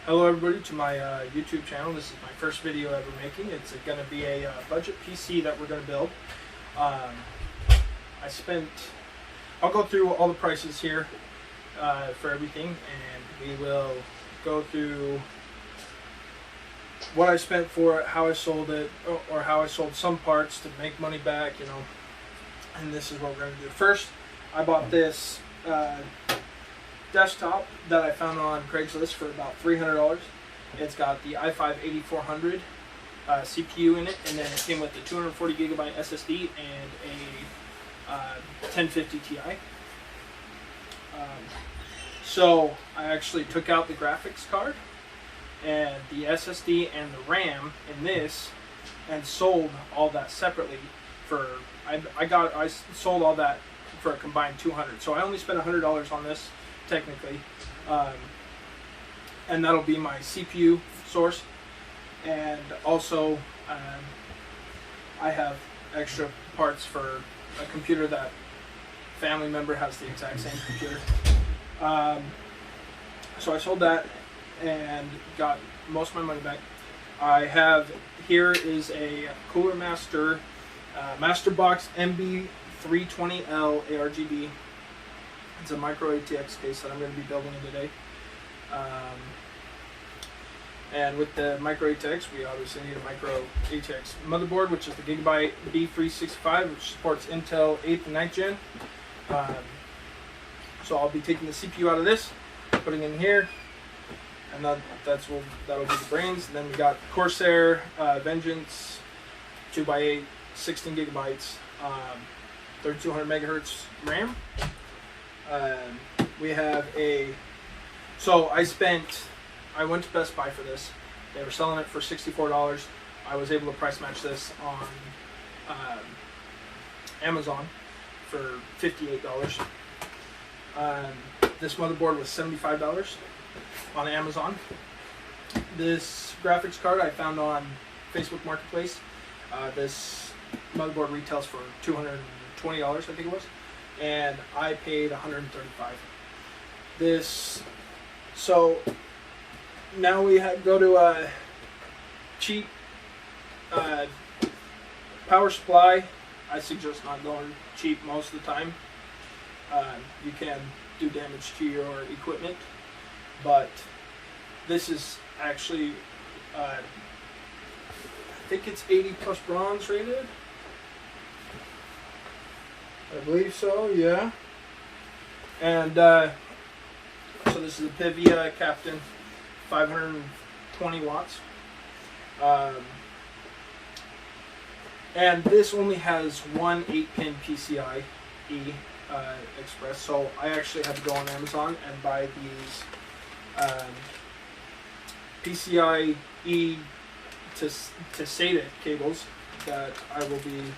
Hello everybody to my YouTube channel. This is my first video ever making. It's going to be a budget PC that we're going to build. I'll go through all the prices here for everything, and we will go through what I spent for it, how I sold it, or how I sold some parts to make money back, you know. And this is what we're going to do. First, I bought this desktop that I found on Craigslist for about $300. It's got the i5-8400 CPU in it, and then it came with the 240 gigabyte SSD and a 1050 Ti. So I actually took out the graphics card and the SSD and the RAM in this and sold all that separately for I sold all that for a combined $200. So I only spent $100 on this technically, and that'll be my CPU source, and also I have extra parts for a computer that family member has the exact same computer. So I sold that and got most of my money back. I have here is a Cooler Master MasterBox MB320L ARGB. It's a micro ATX case that I'm going to be building today. And with the micro ATX, we obviously need a micro ATX motherboard, which is the GIGABYTE B365, which supports Intel 8th and 9th gen. So I'll be taking the CPU out of this, putting it in here, and that'll be the brains. And then we got Corsair Vengance 2x8, 16 gigabytes, 3200 megahertz RAM. We have so I went to Best Buy for this. They were selling it for $64. I was able to price match this on Amazon for $58. This motherboard was $75 on Amazon. This graphics card I found on Facebook Marketplace. This motherboard retails for $220, I think it was, and I paid $135. So now we go to a cheap power supply. I suggest not going cheap most of the time. You can do damage to your equipment, but this is actually I think it's 80 plus bronze rated. I believe so, yeah. And so this is a Pivia Captain, 520 watts. And this only has one 8-pin PCIe Express, so I actually had to go on Amazon and buy these PCIe to SATA cables that I will be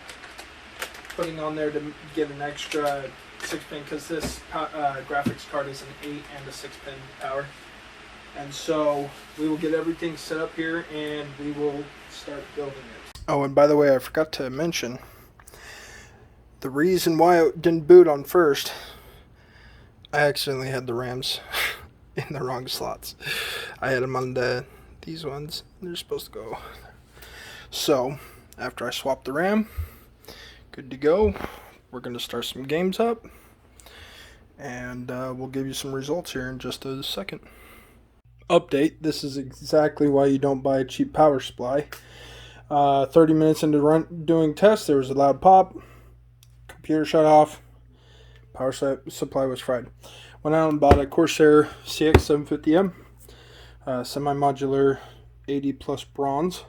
putting on there to get an extra 6-pin, because this graphics card is an 8 and a 6-pin power. And so we will get everything set up here and we will start building it. Oh, and by the way, I forgot to mention the reason why it didn't boot on first. I accidentally had the RAMs in the wrong slots. I had them on these ones. They're supposed to go. So after I swapped the RAM, good to go. We're going to start some games up, and we'll give you some results here in just a second. Update: this is exactly why you don't buy a cheap power supply. 30 minutes into doing tests, there was a loud pop. Computer shut off. Power supply was fried. Went out and bought a Corsair CX750M, semi-modular 80 plus bronze.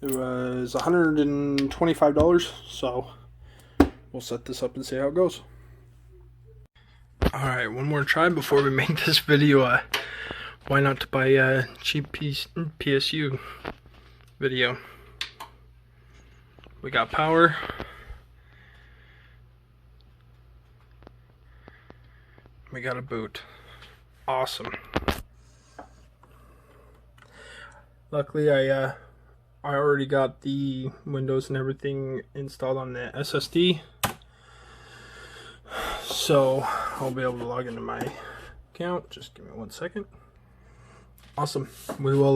It was $125, so we'll set this up and see how it goes. Alright, one more try before we make this video. Why not to buy a cheap PSU video. We got power. We got a boot. Awesome. Luckily I already got the Windows and everything installed on the SSD, so I'll be able to log into my account. Just give me 1 second. Awesome. We will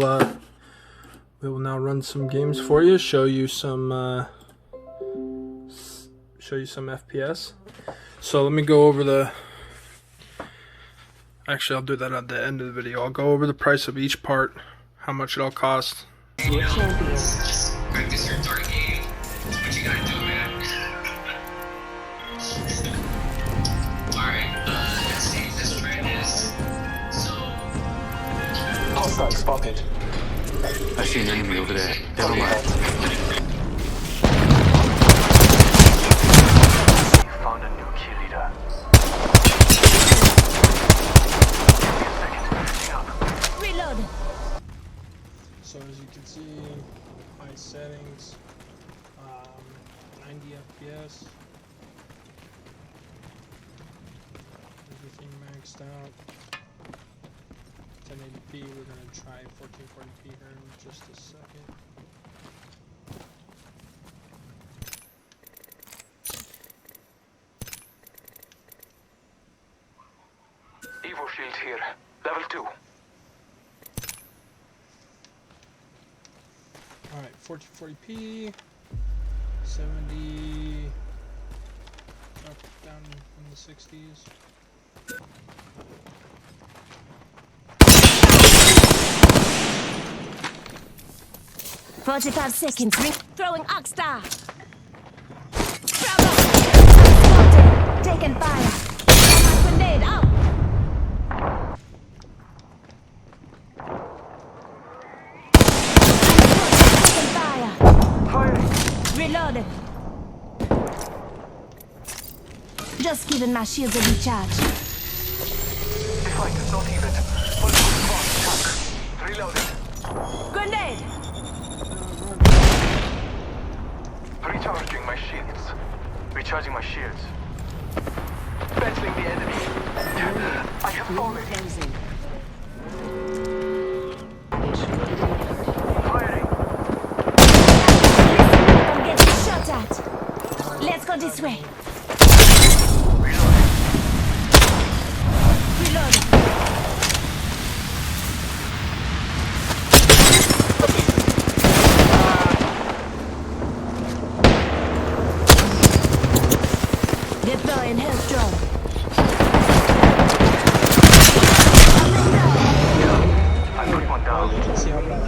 now run some games for you, show you some FPS. So let me go over the. Actually, I'll do that at the end of the video. I'll go over the price of each part, how much it all costs. Practice your target game. That's what you gotta do, man. Alright, let's see. Let's try this. So. Hostile spotted. I see an enemy over there. To the left. Found a new kill leader. Reload. So as you can see, high settings, 90 FPS, everything maxed out. 1080p. We're gonna try 1440p here in just a second. Evo shield here. Level 2. Alright, 1440p, 70, up, down in the 60s. "45 seconds. Throwing Oxstar. Taking fire. Grenade out. Taking fire. Firing. Reloaded. Just giving my shields a recharge. The fight is not even. Full response attack. Reloaded. Grenade. Recharging my shields. Recharging my shields. Battling the enemy. I have fallen. Firing. I'm getting shot at. Let's go this way. Reloading. Reloaded. Deploying health drone. I put one down. You can see how bad.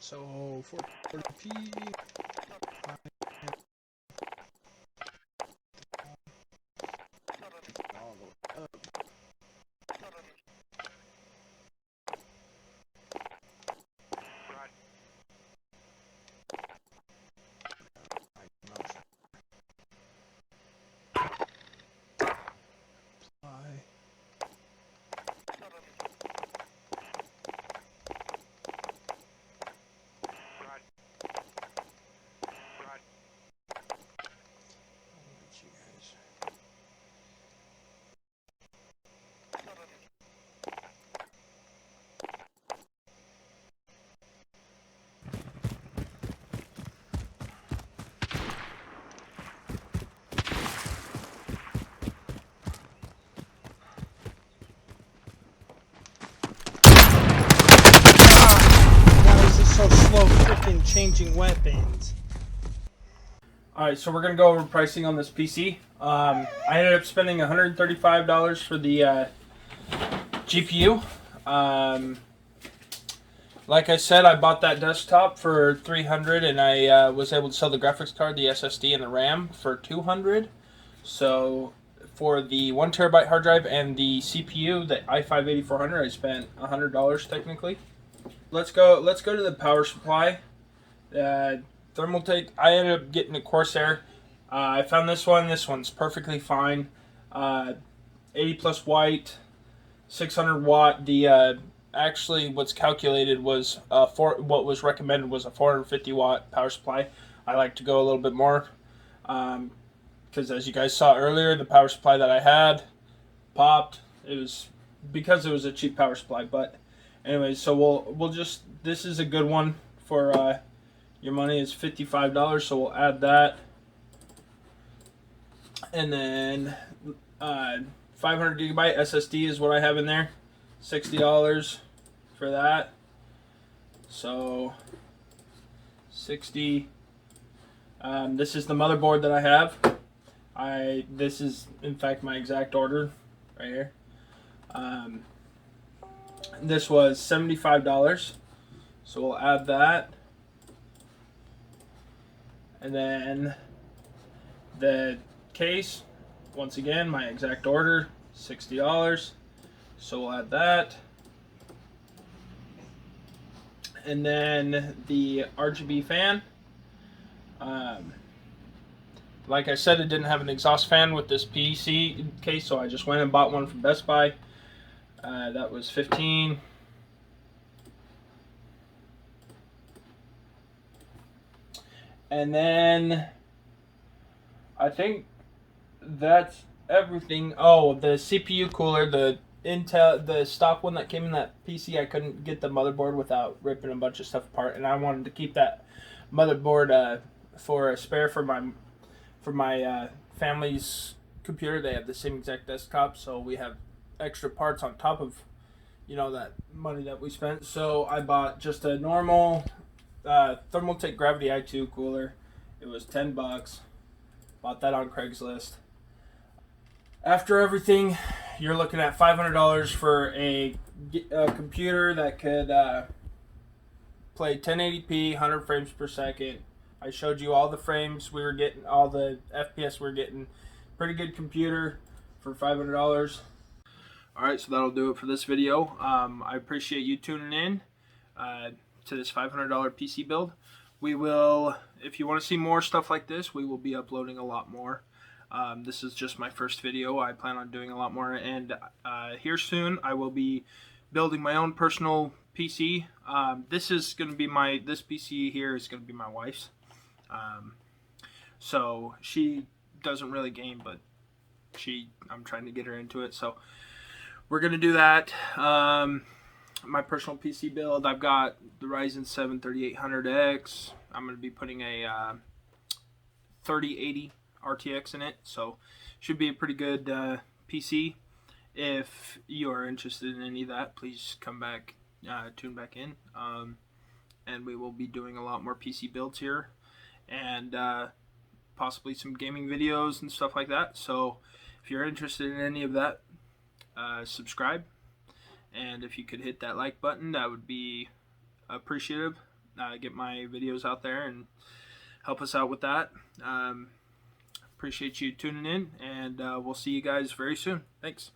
So 440p. So slow freaking changing weapons. Alright, so we're gonna go over pricing on this PC. I ended up spending $135 for the GPU. Like I said, I bought that desktop for $300 and I was able to sell the graphics card, the SSD, and the RAM for $200. So for the 1 terabyte hard drive and the CPU, the i5-8400, I spent $100 technically. let's go to the power supply. Thermaltake. I ended up getting a Corsair. I found this one. This one's perfectly fine. 80 plus white, 600 watt. The actually what's calculated was what was recommended was a 450 watt power supply. I like to go a little bit more because as you guys saw earlier, the power supply that I had popped. It was because it was a cheap power supply. But anyways, so we'll just, this is a good one for your money. Is $55, so we'll add that. And then 500 gigabyte SSD is what I have in there. $60 for that. So 60. This is the motherboard that I have. This is in fact my exact order right here. This was $75, so we'll add that. And then the case, once again, my exact order, $60, so we'll add that. And then the RGB fan. Like I said, it didn't have an exhaust fan with this PC case, so I just went and bought one from Best Buy. That was $15. And then I think that's everything. Oh, the CPU cooler, the Intel, the stock one that came in that PC, I couldn't get the motherboard without ripping a bunch of stuff apart, and I wanted to keep that motherboard for a spare for my family's computer. They have the same exact desktop, so we have extra parts on top of, you know, that money that we spent. So I bought just a normal Thermaltake Gravity i2 cooler. It was $10. Bought that on Craigslist. After everything, you're looking at $500 for a computer that could play 1080p, 100 frames per second. I showed you all the frames we were getting, all the FPS we were getting. Pretty good computer for $500. Alright, so that'll do it for this video. I appreciate you tuning in to this $500 PC build. We will, if you want to see more stuff like this, we will be uploading a lot more. This is just my first video. I plan on doing a lot more, and here soon I will be building my own personal PC. This is going to be this PC here is going to be my wife's. So she doesn't really game, but I'm trying to get her into it. So we're going to do that. My personal PC build, I've got the Ryzen 7 3800X. I'm going to be putting a 3080 RTX in it, so should be a pretty good PC. If you are interested in any of that, please come back, tune back in, and we will be doing a lot more PC builds here, and possibly some gaming videos and stuff like that. So if you're interested in any of that, subscribe, and if you could hit that like button, that would be appreciative. Get my videos out there and help us out with that. Appreciate you tuning in, and we'll see you guys very soon. Thanks.